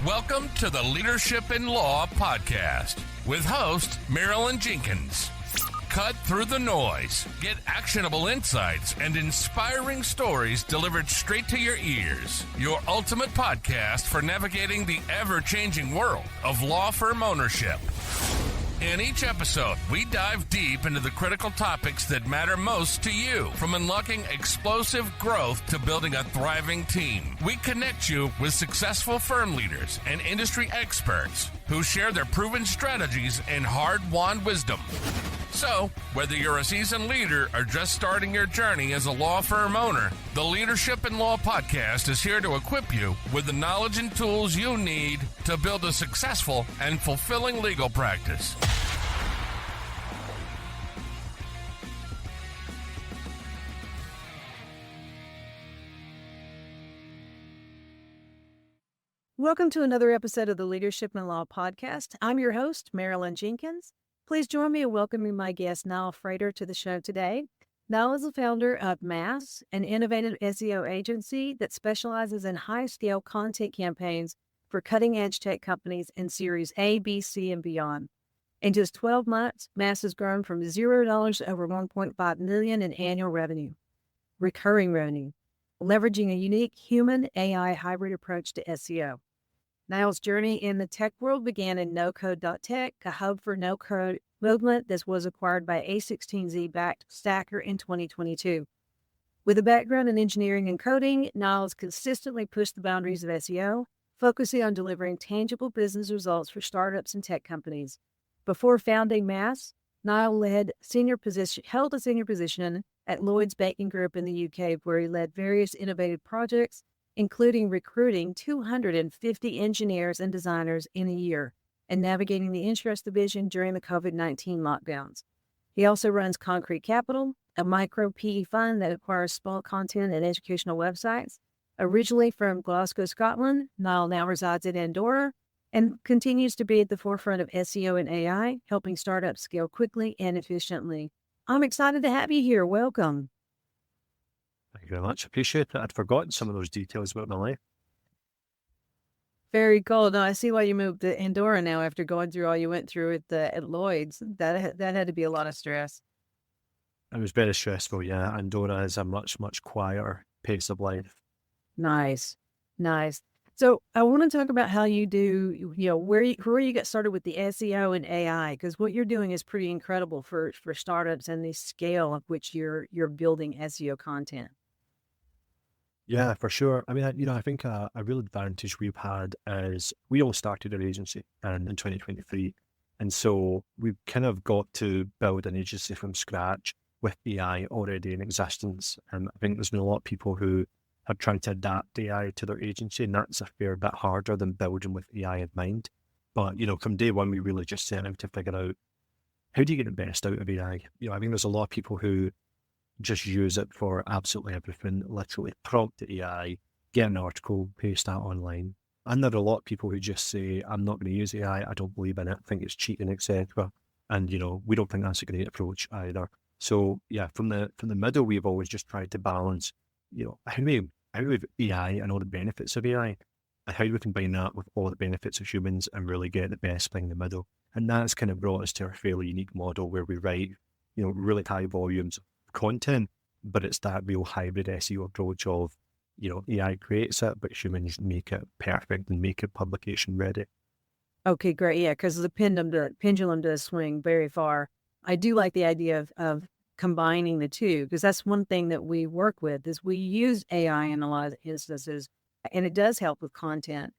Welcome to the Leadership in Law podcast with host Marilyn Jenkins. Cut through the noise, get actionable insights and inspiring stories delivered straight to your ears. Your ultimate podcast for navigating the ever-changing world of law firm ownership. In each episode, we dive deep into the critical topics that matter most to you, from unlocking explosive growth to building a thriving team. We connect you with successful firm leaders and industry experts who share their proven strategies and hard-won wisdom. So, whether you're a seasoned leader or just starting your journey as a law firm owner, the Leadership in Law podcast is here to equip you with the knowledge and tools you need to build a successful and fulfilling legal practice. Welcome to another episode of the Leadership in Law podcast. I'm your host, Marilyn Jenkins. Please join me in welcoming my guest, Nile Frater, to the show today. Nile is the founder of Masse, an innovative SEO agency that specializes in high-scale content campaigns for cutting-edge tech companies in Series A, B, C, and beyond. In just 12 months, Masse has grown from $0 to over $1.5 million in annual revenue, recurring revenue, leveraging a unique human-AI hybrid approach to SEO. Nile's journey in the tech world began in NoCode.tech, a hub for no-code movement that was acquired by A16Z-backed Stacker in 2022. With a background in engineering and coding, Nile has consistently pushed the boundaries of SEO, focusing on delivering tangible business results for startups and tech companies. Before founding Masse, Nile held a senior position at Lloyd's Banking Group in the UK, where he led various innovative projects, including recruiting 250 engineers and designers in a year and navigating the insurance division during the COVID-19 lockdowns. He also runs Concrete Capital, a micro PE fund that acquires small content and educational websites. Originally from Glasgow, Scotland, Nile now resides in Andorra and continues to be at the forefront of SEO and AI, helping startups scale quickly and efficiently. I'm excited to have you here. Welcome. Thank you very much. Appreciate it. I'd forgotten some of those details about my life. Very cool. No, I see why you moved to Andorra now after going through all you went through at Lloyd's. That had to be a lot of stress. It was very stressful, yeah. Andorra is a much, much quieter pace of life. Nice. So I want to talk about how you do, where you got started with the SEO and AI, because what you're doing is pretty incredible for startups and the scale of which you're building SEO content. Yeah, for sure. I mean, I think a real advantage we've had is we all started our agency in 2023. And so we've kind of got to build an agency from scratch with AI already in existence. And I think there's been a lot of people who have tried to adapt AI to their agency, and that's a fair bit harder than building with AI in mind. But, from day one, we really just set out to figure out, how do you get the best out of AI? I think there's a lot of people who just use it for absolutely everything, literally prompt the AI, get an article, paste that online. And there are a lot of people who just say, I'm not going to use AI, I don't believe in it, I think it's cheating, etc. And, we don't think that's a great approach either. So yeah, from the middle, we've always just tried to balance, how do we have AI and all the benefits of AI, and how do we combine that with all the benefits of humans and really get the best thing in the middle? And that's kind of brought us to a fairly unique model where we write, really high volumes of content, but it's that real hybrid SEO approach of, AI creates it, but humans make it perfect and make it publication ready. Okay, great. Yeah, because the pendulum does swing very far. I do like the idea of combining the two, because that's one thing that we work with is we use AI in a lot of instances, and it does help with content.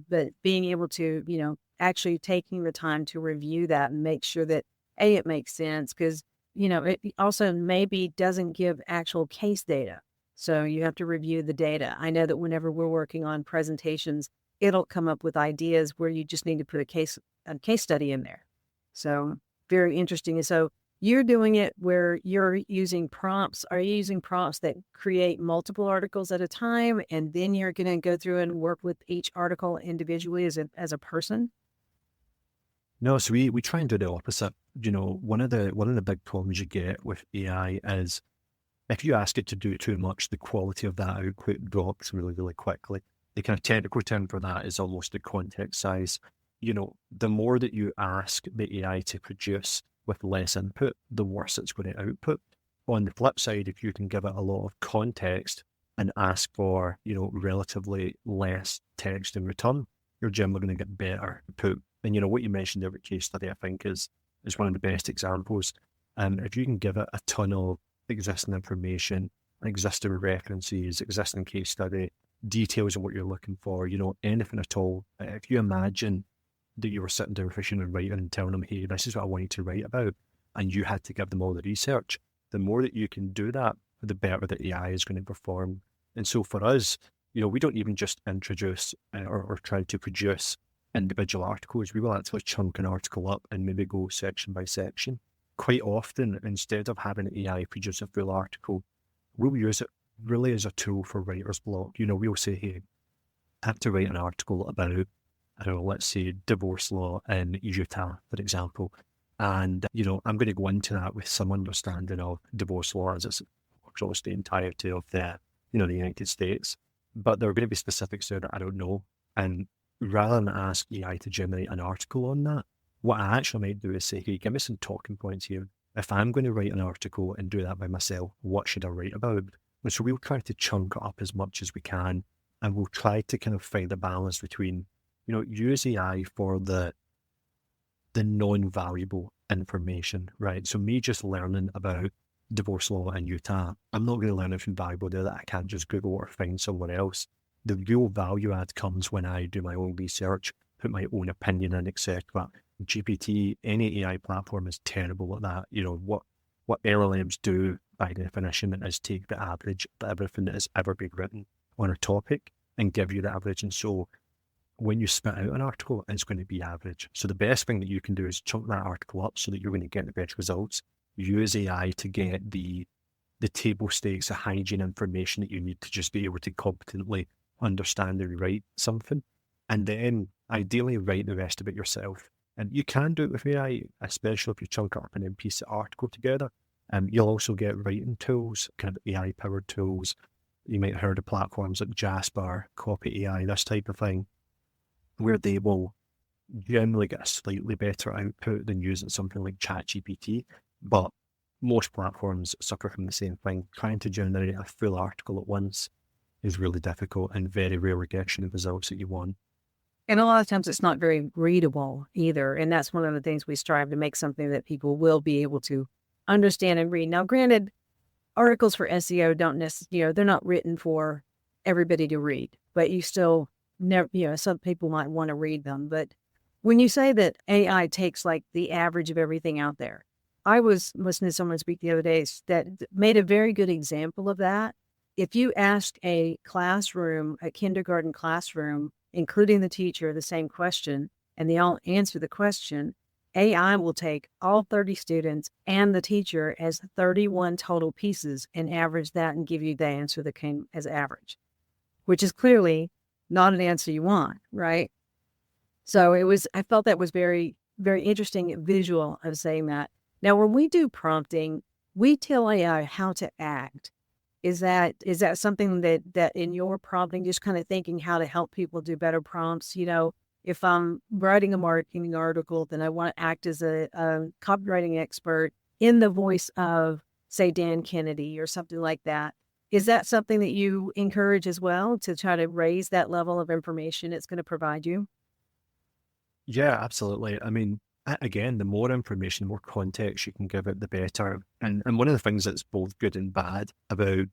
But being able to, actually taking the time to review that and make sure that it makes sense, because it also maybe doesn't give actual case data. So you have to review the data. I know that whenever we're working on presentations, it'll come up with ideas where you just need to put a case study in there. So very interesting. So you're doing it where you're using prompts. Are you using prompts that create multiple articles at a time, and then you're going to go through and work with each article individually as a person? No, so we try and do the opposite. One of the big problems you get with AI is if you ask it to do too much, the quality of that output drops really, really quickly. the kind of technical term for that is almost the context size. The more that you ask the AI to produce with less input, the worse it's going to output. On the flip side, if you can give it a lot of context and ask for, relatively less text in return, you're generally going to get better output. And, what you mentioned there with case study, I think is one of the best examples. If you can give it a ton of existing information, existing references, existing case study, details of what you're looking for, anything at all. If you imagine that you were sitting down with a human writer and telling them, hey, this is what I want you to write about, and you had to give them all the research, the more that you can do that, the better the AI is going to perform. And so for us, we don't even just introduce or try to produce individual articles. We will actually chunk an article up and maybe go section by section. Quite often, instead of having AI produce a full article, we'll use it really as a tool for writer's block. We'll say, hey, I have to write an article about, I don't know, let's say divorce law in Utah, for example. And, I'm going to go into that with some understanding of divorce law as it's across the entirety of the United States. But there are going to be specifics there that I don't know. And rather than ask AI to generate an article on that, what I actually might do is say, hey, give me some talking points here. If I'm going to write an article and do that by myself, what should I write about? And so we'll try to chunk it up as much as we can. And we'll try to kind of find a balance between, use AI for the non-valuable information, right? So me just learning about divorce law in Utah, I'm not going to learn anything valuable there that I can't just Google or find somewhere else. The real value add comes when I do my own research, put my own opinion in, etc. GPT, any AI platform is terrible at that. What LLMs do by definition is take the average of everything that has ever been written on a topic and give you the average. And so when you spit out an article, it's going to be average. So the best thing that you can do is chunk that article up so that you're going to get the best results. Use AI to get the table stakes, the hygiene information that you need to just be able to competently understand and write something. And then ideally write the rest of it yourself. And you can do it with AI, especially if you chunk it up and then piece the article together. You'll also get writing tools, kind of AI-powered tools. You might have heard of platforms like Jasper, Copy AI, this type of thing, where they will generally get a slightly better output than using something like ChatGPT. But most platforms suffer from the same thing. Trying to generate a full article at once is really difficult and very rarely gets you the results that you want. And a lot of times it's not very readable either. And that's one of the things we strive to make something that people will be able to understand and read. Now, granted, articles for SEO don't necessarily, they're not written for everybody to read, but you still never, some people might want to read them. But when you say that AI takes like the average of everything out there, I was listening to someone speak the other day that made a very good example of that. If you ask a kindergarten classroom, including the teacher, the same question, and they all answer the question, AI will take all 30 students and the teacher as 31 total pieces and average that and give you the answer that came as average, which is clearly not an answer you want, right? So I felt that was very, very interesting visual of saying that. Now, when we do prompting, we tell AI how to act. Is that something that in your prompting, just kind of thinking how to help people do better prompts? If I'm writing a marketing article, then I want to act as a copywriting expert in the voice of, say, Dan Kennedy or something like that. Is that something that you encourage as well, to try to raise that level of information it's going to provide you? Yeah, absolutely. I mean, again, the more information, the more context you can give it, the better. And one of the things that's both good and bad about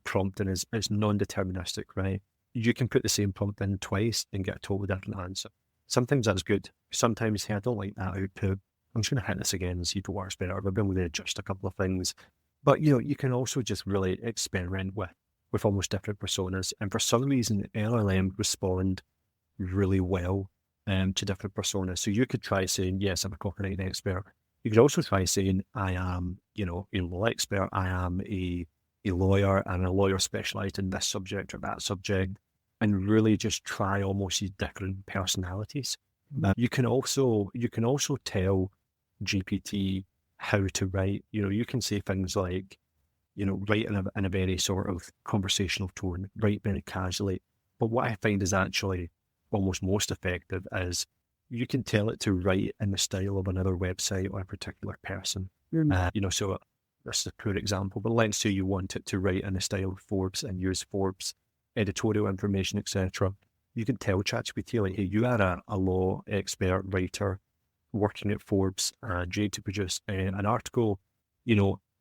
prompting is non-deterministic, right? You can put the same prompt in twice and get a totally different answer. Sometimes that's good. Sometimes, hey, I don't like that output. I'm just going to hit this again and see if it works better. Maybe I'm going to adjust a couple of things. But, you can also just really experiment with almost different personas. And for some reason, LLM respond really well to different personas. So you could try saying, yes, I'm a copywriting expert. You could also try saying, I am, a law expert. I am a lawyer, and a lawyer specialized in this subject or that subject, and really just try almost these different personalities. You can also tell GPT how to write. You can say things like, write in a very sort of conversational tone, write very casually. But what I find is actually almost most effective is you can tell it to write in the style of another website or a particular person. So this is a poor example, but let's say you want it to write in the style of Forbes and use Forbes editorial information, etc. You can tell ChatGPT, like, hey, you are a law expert writer working at Forbes, and you need to produce an article,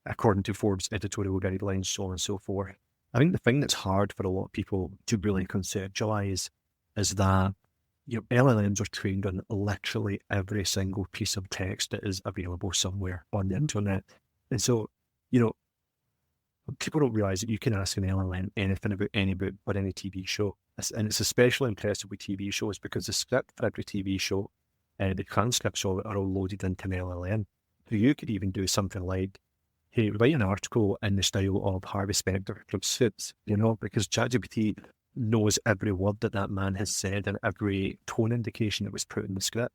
according to Forbes editorial guidelines, so on and so forth. I think the thing that's hard for a lot of people to really conceptualize is that LLMs are trained on literally every single piece of text that is available somewhere on the internet. And so, people don't realize that you can ask an LLM anything about any book or any TV show. And it's especially impressive with TV shows because the script for every TV show, the transcripts of it are all loaded into an LLM. So you could even do something like, hey, write an article in the style of Harvey Specter from Suits, because ChatGPT knows every word that man has said and every tone indication that was put in the script.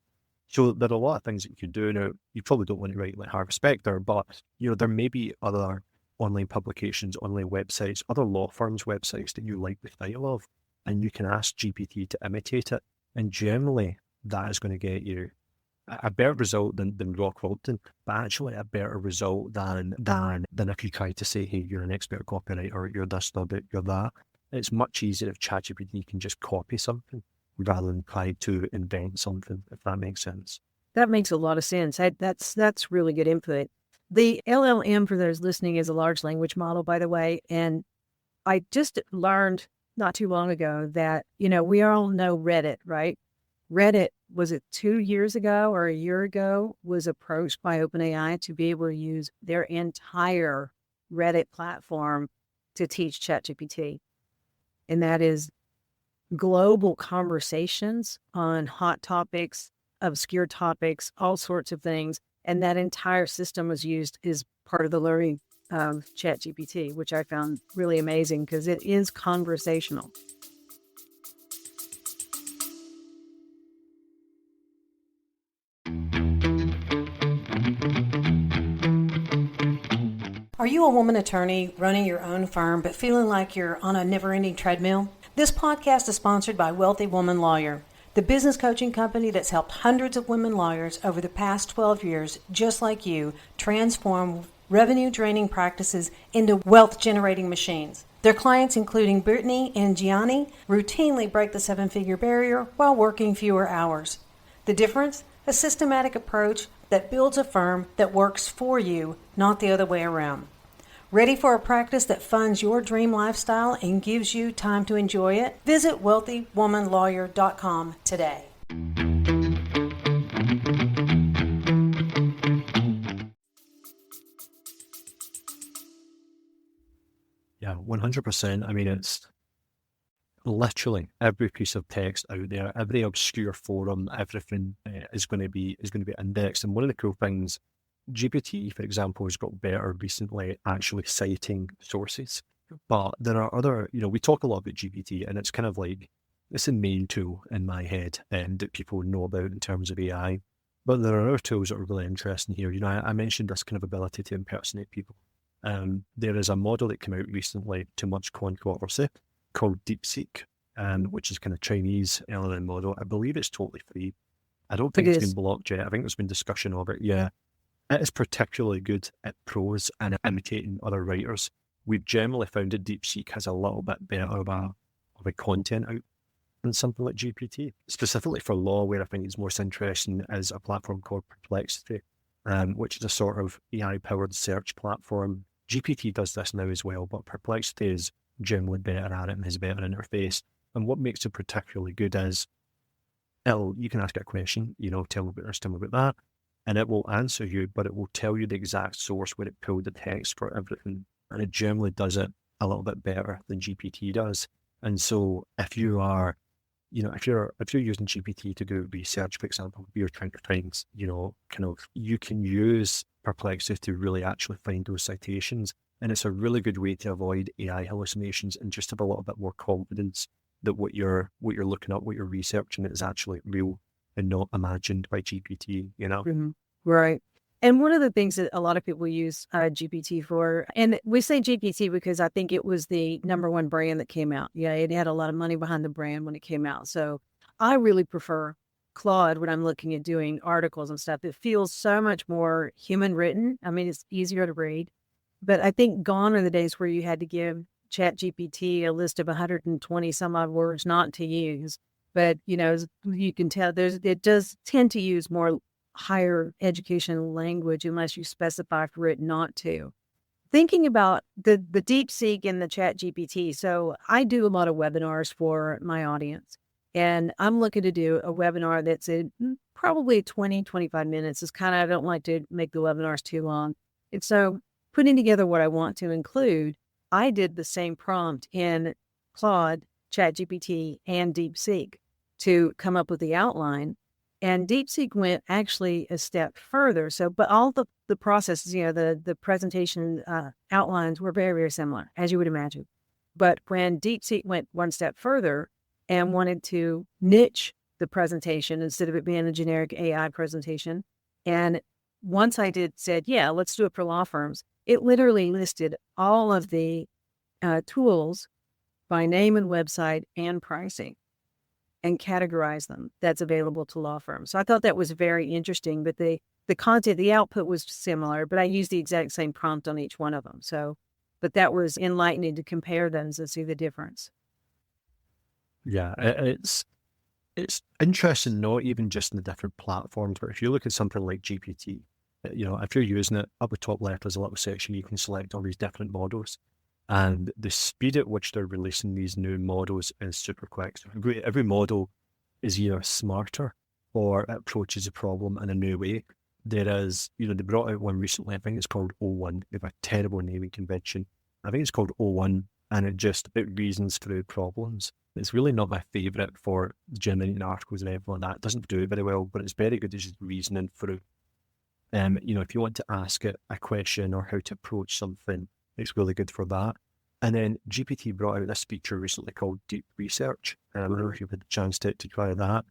So there are a lot of things that you can do. Now, you probably don't want to write like Harvey Specter, but there may be other online publications, online websites, other law firms' websites that you like the style of, and you can ask GPT to imitate it. And generally, that is going to get you a better result than Rock Walton, but actually a better result than if you try to say, hey, you're an expert copywriter, you're this, you're that. It's much easier if ChatGPT can just copy something rather than try to invent something, if that makes sense. That makes a lot of sense. That's really good input. The LLM, for those listening, is a large language model, by the way. And I just learned not too long ago that, we all know Reddit, right? Reddit, was it 2 years ago or a year ago, was approached by OpenAI to be able to use their entire Reddit platform to teach ChatGPT. And that is global conversations on hot topics, obscure topics, all sorts of things. And that entire system was used as part of the learning of ChatGPT, which I found really amazing because it is conversational. Are you a woman attorney running your own firm but feeling like you're on a never-ending treadmill? This podcast is sponsored by Wealthy Woman Lawyer, the business coaching company that's helped hundreds of women lawyers over the past 12 years, just like you, transform revenue-draining practices into wealth-generating machines. Their clients, including Brittany and Gianni, routinely break the seven-figure barrier while working fewer hours. The difference? A systematic approach that builds a firm that works for you, not the other way around. Ready for a practice that funds your dream lifestyle and gives you time to enjoy it? Visit wealthywomanlawyer.com today. Yeah, 100%. I mean, it's literally every piece of text out there, every obscure forum, everything is going to be indexed. And one of the cool things, GPT, for example, has got better recently actually citing sources. But there are other, we talk a lot about GPT, and it's kind of like it's a main tool in my head that people know about in terms of AI. But there are other tools that are really interesting here. I mentioned this kind of ability to impersonate people. There is a model that came out recently to much controversy called DeepSeek, which is kind of Chinese LLM model. I believe it's totally free. I don't think it's been blocked yet. I think there's been discussion of it. Yeah. It is particularly good at prose and at imitating other writers. We've generally found that DeepSeek has a little bit better of a content out than something like GPT. Specifically for law, where I think it's most interesting is a platform called Perplexity, which is a sort of AI-powered search platform. GPT does this now as well, but Perplexity is generally better at it and has a better interface. And what makes it particularly good is, you can ask it a question, tell me about this, tell me about that, and it will answer you, but it will tell you the exact source where it pulled the text for everything. And it generally does it a little bit better than GPT does. And so if you are, if you're using GPT to do research, for example, you're trying to find, you can use Perplexity to really actually find those citations. And it's a really good way to avoid AI hallucinations and just have a little bit more confidence that what you're looking up, what you're researching is actually real and not imagined by GPT, Mm-hmm. Right. And one of the things that a lot of people use GPT for, and we say GPT because I think it was the number one brand that came out. Yeah, it had a lot of money behind the brand when it came out. So I really prefer Claude when I'm looking at doing articles and stuff. It feels so much more human written. I mean, it's easier to read. But I think gone are the days where you had to give ChatGPT a list of 120 some odd words not to use. But, you can tell it does tend to use more higher education language unless you specify for it not to. Thinking about the DeepSeek and the ChatGPT. So I do a lot of webinars for my audience, and I'm looking to do a webinar that's probably 20, 25 minutes. It's kind of, I don't like to make the webinars too long. And so putting together what I want to include, I did the same prompt in Claude, ChatGPT, and DeepSeek to come up with the outline. And DeepSeek went actually a step further. So, but all the processes, the presentation outlines were very, very similar, as you would imagine. But when DeepSeek went one step further and wanted to niche the presentation instead of it being a generic AI presentation, and once I said, yeah, let's do it for law firms, it literally listed all of the tools by name and website and pricing, and categorize them that's available to law firms. So I thought that was very interesting, but the content, the output was similar, but I used the exact same prompt on each one of them. So, but that was enlightening to compare them and see the difference. Yeah, it's interesting, not even just in the different platforms, but if you look at something like GPT, if you're using it, up the top left there's a little section you can select all these different models. And the speed at which they're releasing these new models is super quick. So every model is either smarter or it approaches a problem in a new way. There is, they brought out one recently, I think it's called O1. They have a terrible naming convention. I think it's called O1, and it reasons through problems. It's really not my favourite for generating articles and everything like that. It doesn't do it very well, but it's very good at just reasoning through. If you want to ask it a question or how to approach something, it's really good for that. And then GPT brought out this feature recently called Deep Research. I don't know if you've had the chance to try that.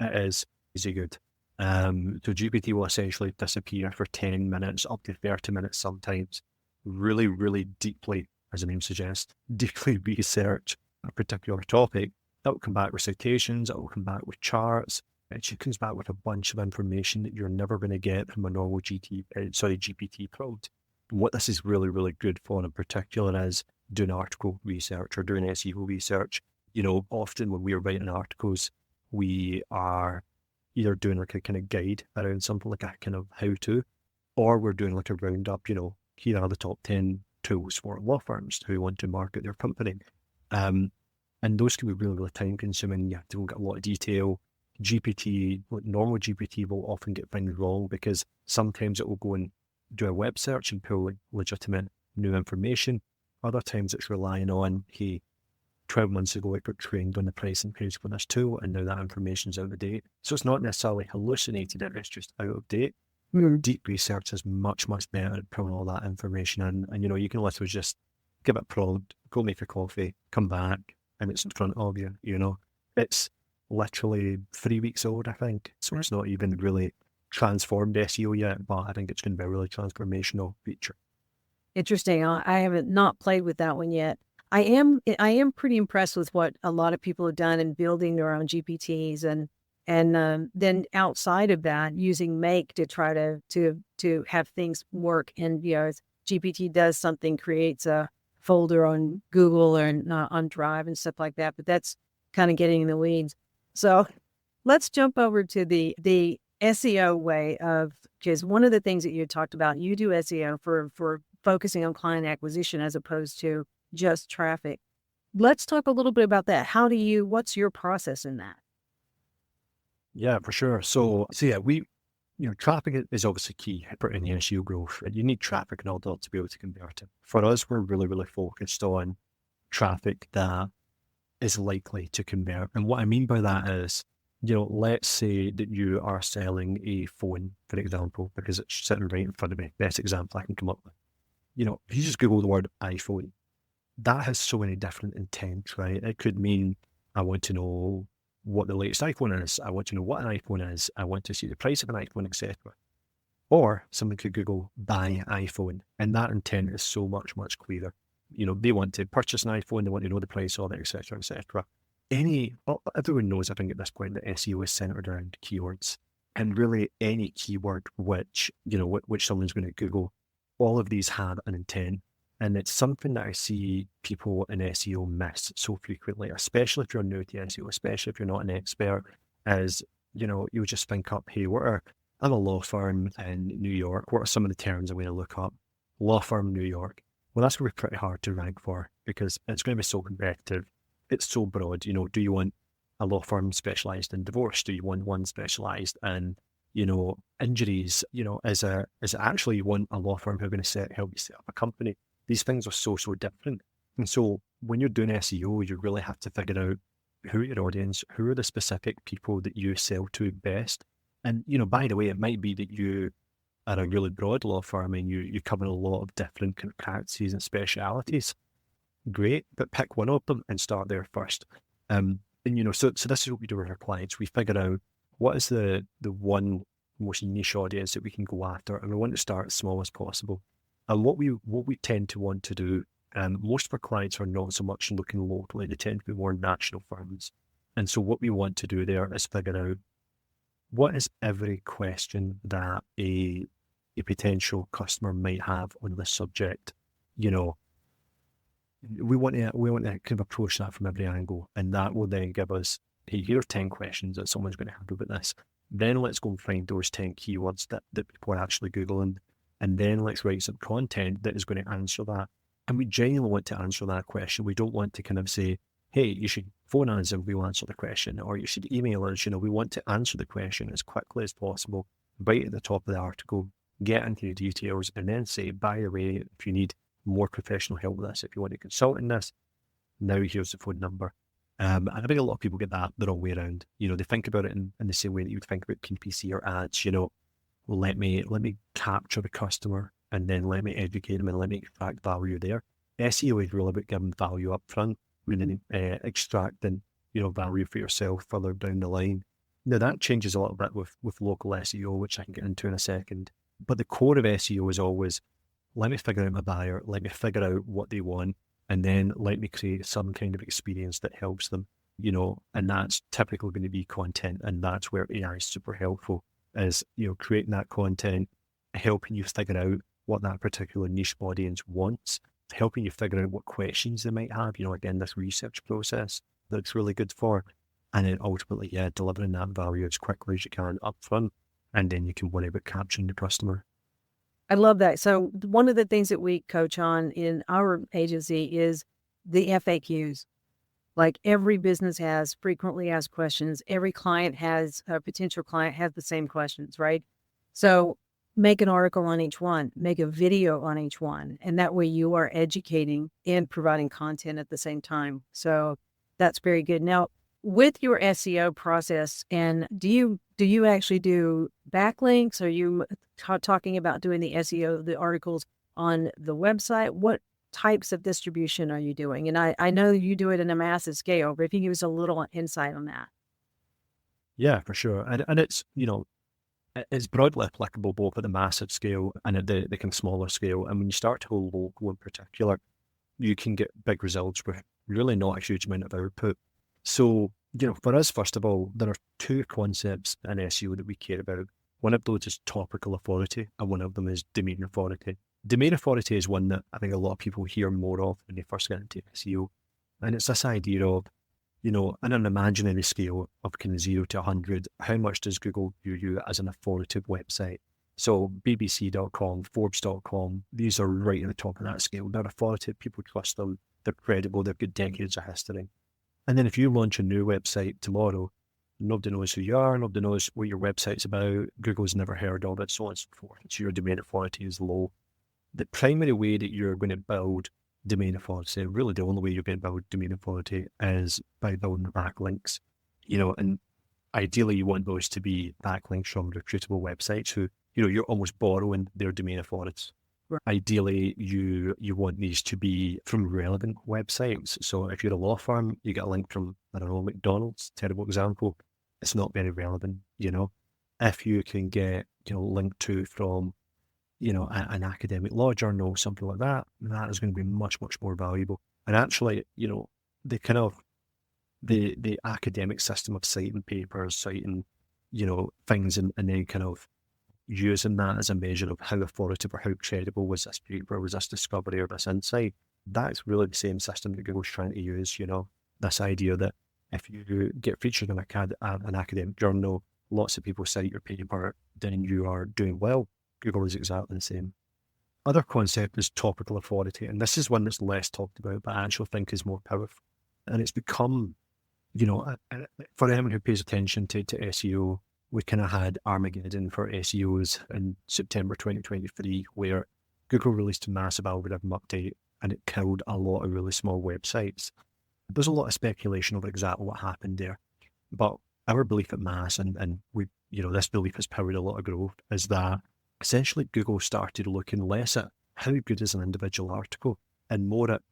It is easy good. So GPT will essentially disappear for 10 minutes, up to 30 minutes sometimes. Really, really deeply, as the name suggests, deeply research a particular topic. That will come back with citations. It will come back with charts. It comes back with a bunch of information that you're never going to get from a normal GPT prompt. What this is really, really good for in particular is doing article research or doing SEO research. Often when we're writing articles, we are either doing like a kind of guide around something like a kind of how-to, or we're doing like a roundup, here are the top 10 tools for law firms who want to market their company. And those can be really, really time consuming. You have to get a lot of detail. Normal GPT will often get things wrong because sometimes it will go and do a web search and pull legitimate new information. Other times it's relying on, 12 months ago it got trained on the pricing page for this tool and now that information's out of date. So it's not necessarily hallucinated, it's just out of date. Deep research is much, much better at pulling all that information in. And you can literally just give it a prompt, go make a coffee, come back, and it's in front of you. It's literally 3 weeks old, I think. So it's not even really transformed SEO yet, but I think it's going to be a really transformational feature. Interesting. I haven't not played with that one yet. I am pretty impressed with what a lot of people have done in building their own GPTs, and then outside of that, using Make to try to have things work. And as GPT does something, creates a folder on Google or on Drive and stuff like that. But that's kind of getting in the weeds. So let's jump over to the SEO way of, because one of the things that you talked about, you do SEO for focusing on client acquisition as opposed to just traffic. Let's talk a little bit about that. What's your process in that? Yeah, for sure. So yeah, traffic is obviously key for any SEO growth. You need traffic in order to be able to convert it. For us, we're really, really focused on traffic that is likely to convert. And what I mean by that is, let's say that you are selling a phone, for example, because it's sitting right in front of me. Best example I can come up with. If you just Google the word iPhone, that has so many different intents, right? It could mean I want to know what the latest iPhone is. I want to know what an iPhone is. I want to see the price of an iPhone, etc. Or someone could Google buy iPhone, and that intent is so much, much clearer. They want to purchase an iPhone, they want to know the price of it, etc., etc. Everyone knows, I think, at this point that SEO is centered around keywords, and really any keyword which someone's going to Google, all of these have an intent. And it's something that I see people in SEO miss so frequently, especially if you're new to SEO, especially if you're not an expert, is, you'll just think up, hey, I'm a law firm in New York. What are some of the terms I'm going to look up? Law firm, New York. Well, that's going to be pretty hard to rank for because it's going to be so competitive. It's so broad. Do you want a law firm specialized in divorce? Do you want one specialized in, injuries? Is it actually you want a law firm who are going to help you set up a company? These things are so, so different. And so when you're doing SEO, you really have to figure out who are your audience, who are the specific people that you sell to best. And, by the way, it might be that you are a really broad law firm and you cover a lot of different kind of practices and specialities. Great, but pick one of them and start there first. So this is what we do with our clients. We figure out what is the one most niche audience that we can go after, and we want to start as small as possible. And what we tend to want to do, most of our clients are not so much looking locally, they tend to be more national firms. And so what we want to do there is figure out what is every question that a potential customer might have on this subject. We want to kind of approach that from every angle, and that will then give us, hey, here are 10 questions that someone's going to have about this. Then let's go and find those 10 keywords that people are actually Googling. And then let's write some content that is going to answer that. And we genuinely want to answer that question. We don't want to kind of say, hey, you should phone us and we'll answer the question, or you should email us. We want to answer the question as quickly as possible, right at the top of the article, get into the details, and then say, by the way, if you need more professional help with this, if you want to consult in this, now here's the phone number. And I think a lot of people get that the wrong way around. They think about it in the same way that you would think about PPC or ads, well, let me capture the customer and then let me educate them and let me extract value there. SEO is really about giving value up front and then extracting, value for yourself further down the line. Now that changes a little bit with local SEO, which I can get into in a second. But the core of SEO is always, let me figure out my buyer, let me figure out what they want, and then let me create some kind of experience that helps them, and that's typically going to be content. And that's where AI is super helpful. Is creating that content, helping you figure out what that particular niche audience wants, helping you figure out what questions they might have, again, this research process that's really good for, and then ultimately, delivering that value as quickly as you can up front, and then you can worry about capturing the customer. I love that. So one of the things that we coach on in our agency is the FAQs. Like every business has frequently asked questions. Every client has, a potential client has the same questions, right? So make an article on each one, make a video on each one. And that way you are educating and providing content at the same time. So that's very good. Now, with your SEO process, and do you actually do backlinks? Are you talking about doing the SEO, the articles on the website? What types of distribution are you doing? And I know you do it in a massive scale, but if you give us a little insight on that. Yeah, for sure. And it's, it's broadly applicable both at the massive scale and at the kind of smaller scale. And when you start to go local in particular, you can get big results with really not a huge amount of output. So, for us, first of all, there are two concepts in SEO that we care about. One of those is topical authority, and one of them is domain authority. Domain authority is one that I think a lot of people hear more of when they first get into SEO. And it's this idea of, in an imaginary scale of kind of 0 to 100, how much does Google view you as an authoritative website? So BBC.com, Forbes.com, these are right at the top of that scale. They're authoritative, people trust them, they're credible, they've got decades of history. And then if you launch a new website tomorrow, nobody knows who you are, nobody knows what your website's about, Google's never heard of it, so on and so forth. So your domain authority is low. The primary way that you're going to build domain authority, really the only way you're going to build domain authority, is by building backlinks. And ideally you want those to be backlinks from reputable websites who, you're almost borrowing their domain authorities. Right. Ideally, you want these to be from relevant websites. So if you're a law firm, you get a link from, I don't know, McDonald's, terrible example. It's not very relevant, If you can get linked to from, an academic law journal, something like that, that is going to be much, much more valuable. And actually, the kind of the academic system of citing papers, citing, things, and then kind of using that as a measure of how authoritative or how credible was this paper, was this discovery or this insight. That's really the same system that Google's trying to use, this idea that if you get featured in an academic journal, lots of people cite your paper, then you are doing well. Google is exactly the same. Other concept is topical authority, and this is one that's less talked about, but I actually think is more powerful. And it's become, for anyone who pays attention to SEO, we kind of had Armageddon for SEOs in September 2023, where Google released a massive algorithm update and it killed a lot of really small websites. There's a lot of speculation over exactly what happened there, but our belief at Masse, and we, this belief has powered a lot of growth, is that essentially Google started looking less at how good is an individual article and more at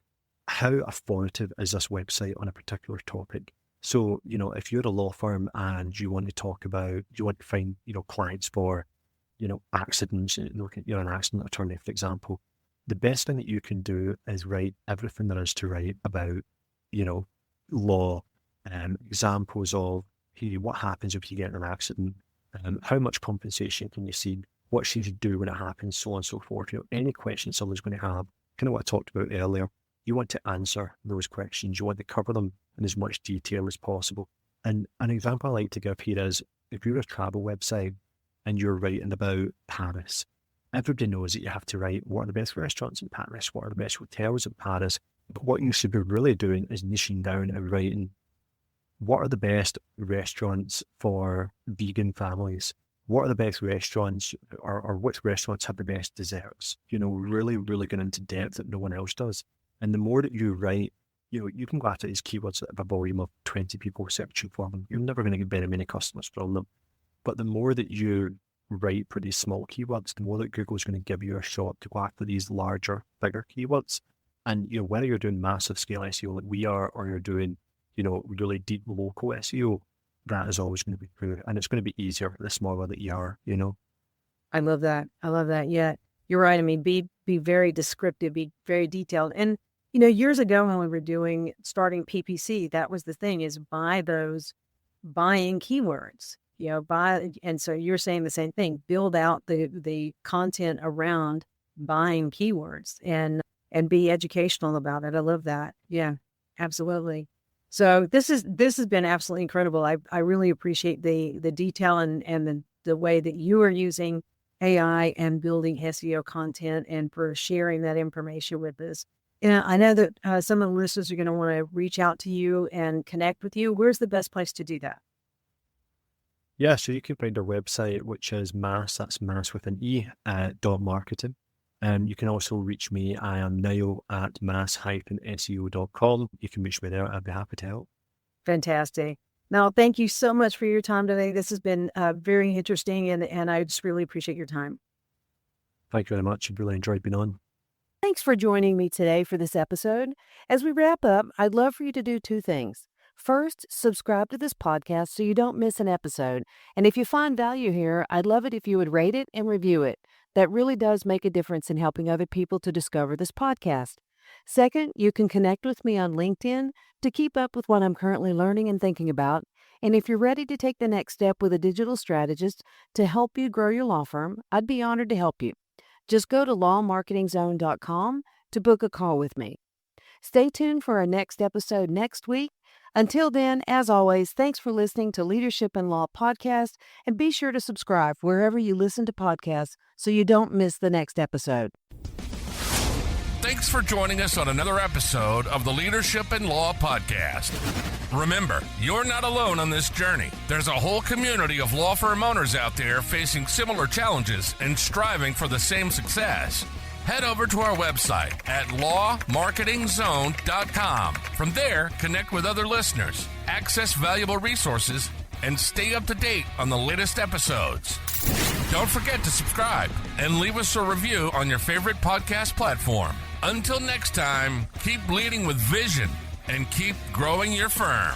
how authoritative is this website on a particular topic. So, if you're a law firm and you want to find, clients for, accidents, you're an accident attorney, for example, the best thing that you can do is write everything there is to write about, law, examples of what happens if you get in an accident, how much compensation can you seek, what should you do when it happens, so on and so forth. Any questions someone's going to have, kind of what I talked about earlier, you want to answer those questions. You want to cover them in as much detail as possible. And an example I like to give here is, if you're a travel website and you're writing about Paris, everybody knows that you have to write what are the best restaurants in Paris, what are the best hotels in Paris. But what you should be really doing is niching down and writing, what are the best restaurants for vegan families? What are the best restaurants, or which restaurants have the best desserts? Really, really going into depth that no one else does. And the more that you write, you can go after these keywords that have a volume of 20 people searching for them. You're never going to get very many customers from them. But the more that you write for these small keywords, the more that Google's going to give you a shot to go after these larger, bigger keywords. And, whether you're doing massive scale SEO like we are, or you're doing, really deep local SEO, that is always going to be true. And it's going to be easier the smaller that you are, I love that. Yeah, you're right. I mean, be very descriptive, be very detailed. And, years ago when we were starting PPC, that was the thing, is buy those buying keywords, and so you're saying the same thing, build out the content around buying keywords and be educational about it. I love that. Yeah, absolutely. So this has been absolutely incredible. I really appreciate the detail and the way that you are using AI and building SEO content, and for sharing that information with us. And I know that some of the listeners are going to want to reach out to you and connect with you. Where's the best place to do that? Yeah, so you can find our website, which is Masse, that's Masse with an E, .marketing. You can also reach me. I am Nile at masse-seo.com. You can reach me there. I'd be happy to help. Fantastic. Now, thank you so much for your time today. This has been very interesting, and I just really appreciate your time. Thank you very much. I've really enjoyed being on. Thanks for joining me today for this episode. As we wrap up, I'd love for you to do two things. First, subscribe to this podcast so you don't miss an episode. And if you find value here, I'd love it if you would rate it and review it. That really does make a difference in helping other people to discover this podcast. Second, you can connect with me on LinkedIn to keep up with what I'm currently learning and thinking about. And if you're ready to take the next step with a digital strategist to help you grow your law firm, I'd be honored to help you. Just go to lawmarketingzone.com to book a call with me. Stay tuned for our next episode next week. Until then, as always, thanks for listening to Leadership in Law Podcast, and be sure to subscribe wherever you listen to podcasts so you don't miss the next episode. Thanks for joining us on another episode of the Leadership in Law Podcast. Remember, you're not alone on this journey. There's a whole community of law firm owners out there facing similar challenges and striving for the same success. Head over to our website at lawmarketingzone.com. From there, connect with other listeners, access valuable resources, and stay up to date on the latest episodes. Don't forget to subscribe and leave us a review on your favorite podcast platform. Until next time, keep leading with vision and keep growing your firm.